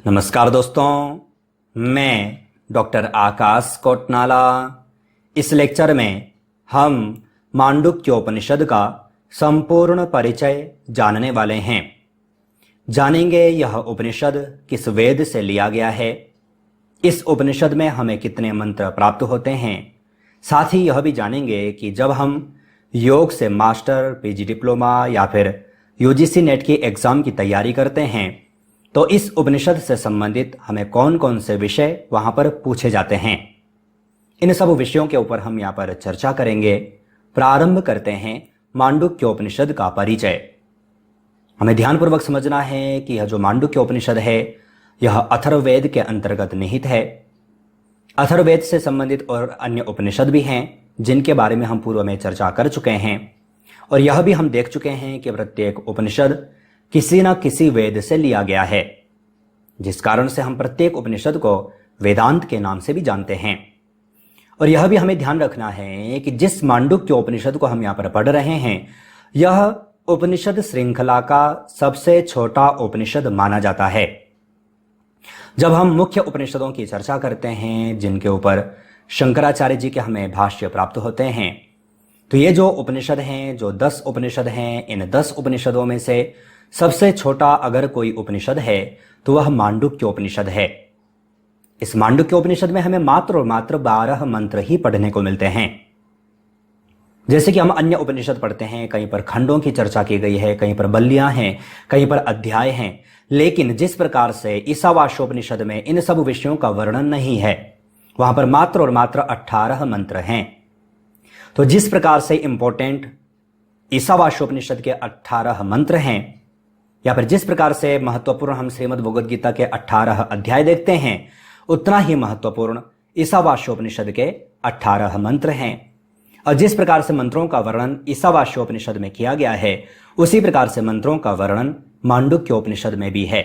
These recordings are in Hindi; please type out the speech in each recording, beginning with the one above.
नमस्कार दोस्तों, मैं डॉक्टर आकाश कोटनाला। इस लेक्चर में हम मांडुक्योपनिषद का संपूर्ण परिचय जानने वाले हैं। जानेंगे यह उपनिषद किस वेद से लिया गया है, इस उपनिषद में हमें कितने मंत्र प्राप्त होते हैं। साथ ही यह भी जानेंगे कि जब हम योग से मास्टर, पीजी डिप्लोमा या फिर यूजीसी नेट की एग्ज़ाम की तैयारी करते हैं तो इस उपनिषद से संबंधित हमें कौन कौन से विषय वहां पर पूछे जाते हैं। इन सब विषयों के ऊपर हम यहाँ पर चर्चा करेंगे। प्रारंभ करते हैं मांडुक्योपनिषद का परिचय। हमें ध्यानपूर्वक समझना है कि यह जो मांडुक्योपनिषद है यह अथर्ववेद के अंतर्गत निहित है। अथर्ववेद से संबंधित और अन्य उपनिषद भी हैं जिनके बारे में हम पूर्व में चर्चा कर चुके हैं, और यह भी हम देख चुके हैं कि प्रत्येक उपनिषद किसी न किसी वेद से लिया गया है, जिस कारण से हम प्रत्येक उपनिषद को वेदांत के नाम से भी जानते हैं। और यह भी हमें ध्यान रखना है कि जिस मांडुक्य उपनिषद को हम यहाँ पर पढ़ रहे हैं यह उपनिषद श्रृंखला का सबसे छोटा उपनिषद माना जाता है। जब हम मुख्य उपनिषदों की चर्चा करते हैं जिनके ऊपर शंकराचार्य जी के हमें भाष्य प्राप्त होते हैं, तो ये जो उपनिषद हैं, जो 10 उपनिषद हैं, इन 10 उपनिषदों में से सबसे छोटा अगर कोई उपनिषद है तो वह मांडुक्योपनिषद है। इस मांडुक्योपनिषद में हमें मात्र और मात्र 12 मंत्र ही पढ़ने को मिलते हैं। जैसे कि हम अन्य उपनिषद पढ़ते हैं, कहीं पर खंडों की चर्चा की गई है, कहीं पर बल्लियां हैं, कहीं पर अध्याय हैं, लेकिन जिस प्रकार से ईशावास्योपनिषद में इन सब विषयों का वर्णन नहीं है, वहां पर मात्र और मात्र 18 मंत्र हैं। तो जिस प्रकार से इंपॉर्टेंट ईशावास्योपनिषद के 18 मंत्र हैं, या फिर जिस प्रकार से महत्वपूर्ण हम श्रीमद् भगवद गीता के 18 अध्याय देखते हैं, उतना ही महत्वपूर्ण ईशावास्योपनिषद के 18 मंत्र हैं। और जिस प्रकार से मंत्रों का वर्णन ईशावास्योपनिषद में किया गया है, उसी प्रकार से मंत्रों का वर्णन मांडुक्योपनिषद में भी है।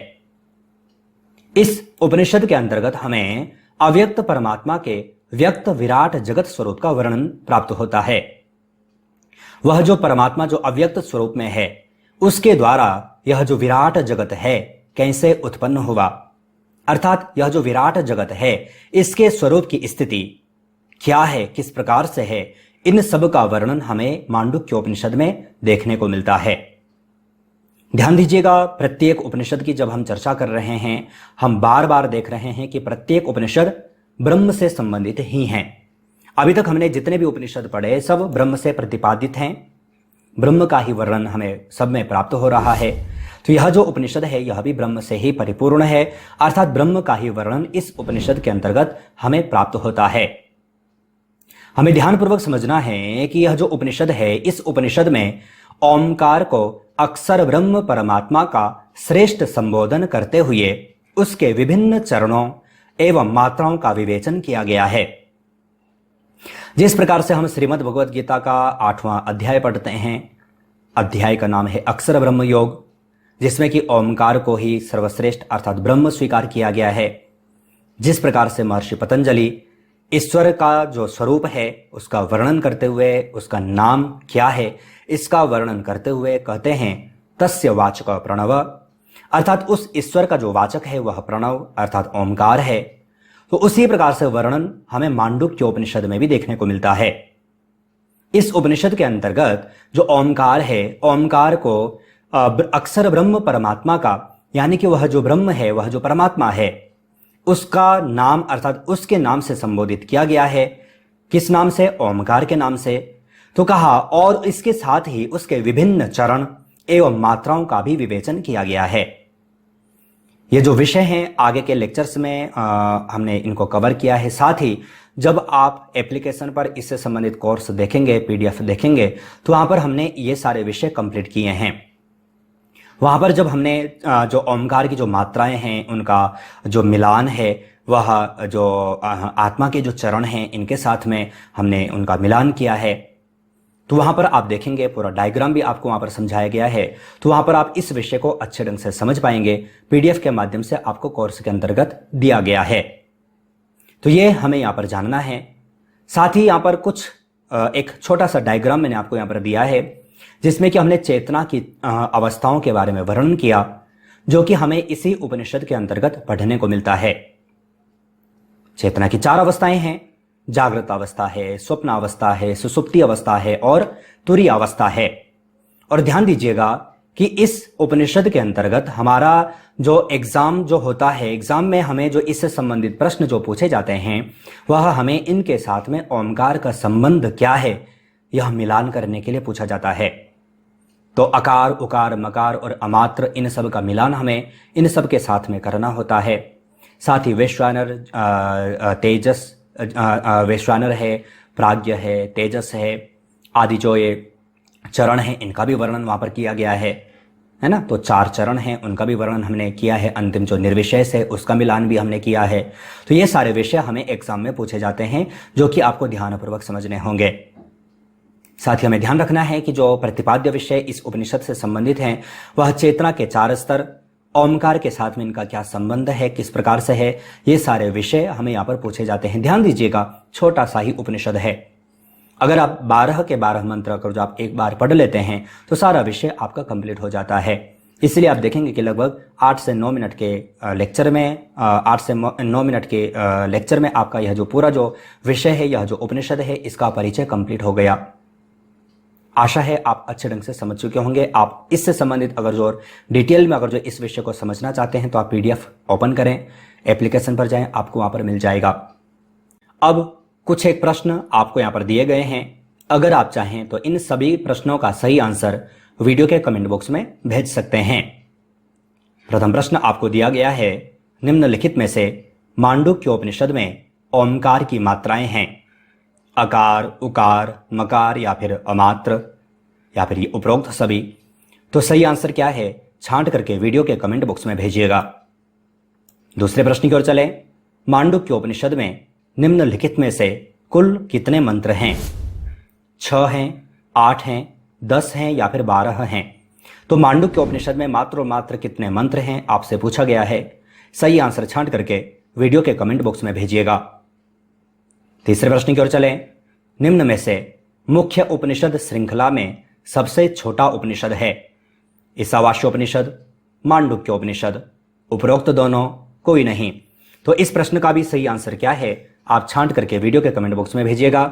इस उपनिषद के अंतर्गत हमें अव्यक्त परमात्मा के व्यक्त विराट जगत स्वरूप का वर्णन प्राप्त होता है। वह जो परमात्मा जो अव्यक्त स्वरूप में है, उसके द्वारा यह जो विराट जगत है कैसे उत्पन्न हुआ, अर्थात यह जो विराट जगत है इसके स्वरूप की स्थिति क्या है, किस प्रकार से है, इन सब का वर्णन हमें मांडुक्योपनिषद में देखने को मिलता है। ध्यान दीजिएगा, प्रत्येक उपनिषद की जब हम चर्चा कर रहे हैं, हम बार बार देख रहे हैं कि प्रत्येक उपनिषद ब्रह्म से संबंधित ही हैं। अभी तक हमने जितने भी उपनिषद पढ़े सब ब्रह्म से प्रतिपादित हैं, ब्रह्म का ही वर्णन हमें सब में प्राप्त हो रहा है। तो यह जो उपनिषद है यह भी ब्रह्म से ही परिपूर्ण है, अर्थात ब्रह्म का ही वर्णन इस उपनिषद के अंतर्गत हमें प्राप्त होता है। हमें ध्यानपूर्वक समझना है कि यह जो उपनिषद है, इस उपनिषद में ओमकार को अक्षर ब्रह्म परमात्मा का श्रेष्ठ संबोधन करते हुए उसके विभिन्न चरणों एवं मात्राओं का विवेचन किया गया है। जिस प्रकार से हम श्रीमद् भगवद गीता का 8वां अध्याय पढ़ते हैं, अध्याय का नाम है अक्षर ब्रह्म योग, जिसमें कि ओमकार को ही सर्वश्रेष्ठ अर्थात ब्रह्म स्वीकार किया गया है। जिस प्रकार से महर्षि पतंजलि ईश्वर का जो स्वरूप है उसका वर्णन करते हुए, उसका नाम क्या है इसका वर्णन करते हुए कहते हैं तस्य वाचक प्रणव, अर्थात उस ईश्वर का जो वाचक है वह प्रणव अर्थात ओमकार है। तो उसी प्रकार से वर्णन हमें मांडुक्योपनिषद में भी देखने को मिलता है। इस उपनिषद के अंतर्गत जो ओमकार है, ओमकार को अक्षर ब्रह्म परमात्मा का, यानी कि वह जो ब्रह्म है, वह जो परमात्मा है, उसका नाम अर्थात उसके नाम से संबोधित किया गया है। किस नाम से? ओमकार के नाम से। तो कहा, और इसके साथ ही उसके विभिन्न चरण एवं मात्राओं का भी विवेचन किया गया है। ये जो विषय हैं आगे के लेक्चर्स में हमने इनको कवर किया है। साथ ही जब आप एप्लीकेशन पर इससे संबंधित कोर्स देखेंगे, पीडीएफ देखेंगे, तो वहां पर हमने ये सारे विषय कंप्लीट किए हैं। वहां पर जब हमने जो ओमकार की जो मात्राएं हैं उनका जो मिलान है, वह जो आत्मा के जो चरण हैं इनके साथ में हमने उनका मिलान किया है। तो वहां पर आप देखेंगे पूरा डायग्राम भी आपको वहां पर समझाया गया है। तो वहां पर आप इस विषय को अच्छे ढंग से समझ पाएंगे। पीडीएफ के माध्यम से आपको कोर्स के अंतर्गत दिया गया है। तो ये हमें यहां पर जानना है। साथ ही यहां पर कुछ एक छोटा सा डायग्राम मैंने आपको यहां पर दिया है जिसमें कि हमने चेतना की अवस्थाओं के बारे में वर्णन किया। जो कि हमें इसी उपनिषद के अंतर्गत पढ़ने को मिलता है। चेतना की 4 अवस्थाएं हैं। जागृत अवस्था है, स्वप्न अवस्था है, सुसुप्ति अवस्था है और तुरीय अवस्था है। और ध्यान दीजिएगा कि इस उपनिषद के अंतर्गत हमारा जो एग्जाम जो होता है, एग्जाम में हमें जो इससे संबंधित प्रश्न जो पूछे जाते हैं वह हमें इनके साथ में ओमकार का संबंध क्या है यह मिलान करने के लिए पूछा जाता है। तो अकार, उकार, मकार और अमात्र इन सब का मिलान हमें इन सब के साथ में करना होता है। साथ ही वैश्वानर, तेजस, वैश्वानर है, प्राज्ञ है, तेजस है आदि जो ये चरण हैं इनका भी वर्णन वहां पर किया गया है ना। तो 4 चरण हैं उनका भी वर्णन हमने किया है। अंतिम जो निर्विशेष है उसका मिलान भी हमने किया है। तो ये सारे विषय हमें एग्जाम में पूछे जाते हैं जो कि आपको ध्यानपूर्वक समझने होंगे। साथ ही हमें ध्यान रखना है कि जो प्रतिपाद्य विषय इस उपनिषद से संबंधित हैं वह चेतना के 4 स्तर, ओमकार के साथ में इनका क्या संबंध है, किस प्रकार से है, ये सारे विषय हमें यहाँ पर पूछे जाते हैं। ध्यान दीजिएगा, छोटा सा ही उपनिषद है। अगर आप 12 के 12 मंत्र अगर जो आप एक बार पढ़ लेते हैं तो सारा विषय आपका कंप्लीट हो जाता है। इसलिए आप देखेंगे कि लगभग 8 से 9 मिनट के लेक्चर में 8 से 9 मिनट के लेक्चर में आपका यह जो पूरा जो विषय है, यह जो उपनिषद है, इसका परिचय कंप्लीट हो गया। आशा है आप अच्छे ढंग से समझ चुके होंगे। आप इससे संबंधित अगर जो डिटेल में अगर जो इस विषय को समझना चाहते हैं तो आप PDF ओपन करें, एप्लीकेशन पर जाएं, आपको वहां पर मिल जाएगा। अब कुछ एक प्रश्न आपको यहां पर दिए गए हैं। अगर आप चाहें तो इन सभी प्रश्नों का सही आंसर वीडियो के कमेंट बॉक्स में भेज सकते हैं। प्रथम प्रश्न आपको दिया गया है, निम्नलिखित में से मांडुक्य उपनिषद में ओमकार की मात्राएं हैं अकार, उकार, मकार या फिर अमात्र या फिर ये उपरोक्त सभी। तो सही आंसर क्या है छांट करके वीडियो के कमेंट बॉक्स में भेजिएगा। दूसरे प्रश्न की ओर चले। मांडुक्य उपनिषद में निम्नलिखित में से कुल कितने मंत्र हैं? 6 हैं, 8 हैं, 10 हैं या फिर 12 हैं? तो मांडुक्य उपनिषद में मात्र और मात्र कितने मंत्र हैं आपसे पूछा गया है। सही आंसर छांट करके वीडियो के कमेंट बॉक्स में भेजिएगा। तीसरे प्रश्न की ओर चलें। निम्न में से मुख्य उपनिषद श्रृंखला में सबसे छोटा उपनिषद है? ईशावास्योपनिषद, मांडुक्य उपनिषद, उपरोक्त दोनों, कोई नहीं। तो इस प्रश्न का भी सही आंसर क्या है आप छांट करके वीडियो के कमेंट बॉक्स में भेजिएगा।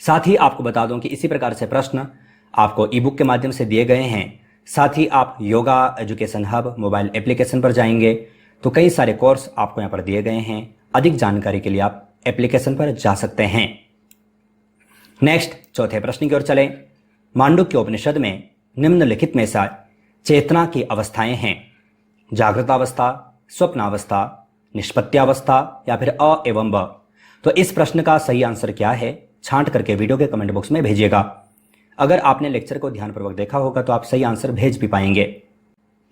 साथ ही आपको बता दूं कि इसी प्रकार से प्रश्न आपको ई-बुक के माध्यम से दिए गए हैं। साथ ही आप yoga education hub mobile application पर जाएंगे तो कई सारे कोर्स आपको यहां पर दिए गए हैं। अधिक जानकारी के लिए आप एप्लीकेशन पर जा सकते हैं। नेक्स्ट चौथे प्रश्न की ओर चले। मांडुक्य उपनिषद में निम्नलिखित में से चेतना की अवस्थाएं हैं? जागृत अवस्था, स्वप्न अवस्था, निष्पत्त्यावस्था या फिर अ एवं ब? तो इस प्रश्न का सही आंसर क्या है छांट करके वीडियो के कमेंट बॉक्स में भेजिएगा। अगर आपने लेक्चर को ध्यानपूर्वक देखा होगा तो आप सही आंसर भेज भी पाएंगे।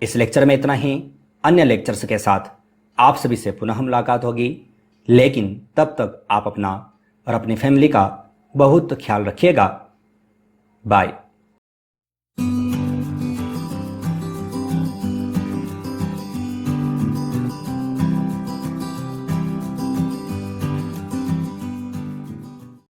इस लेक्चर में इतना ही। अन्य लेक्चर्स के साथ आप सभी से पुनः मुलाकात होगी, लेकिन तब तक आप अपना और अपनी फैमिली का बहुत ख्याल रखिएगा। बाय।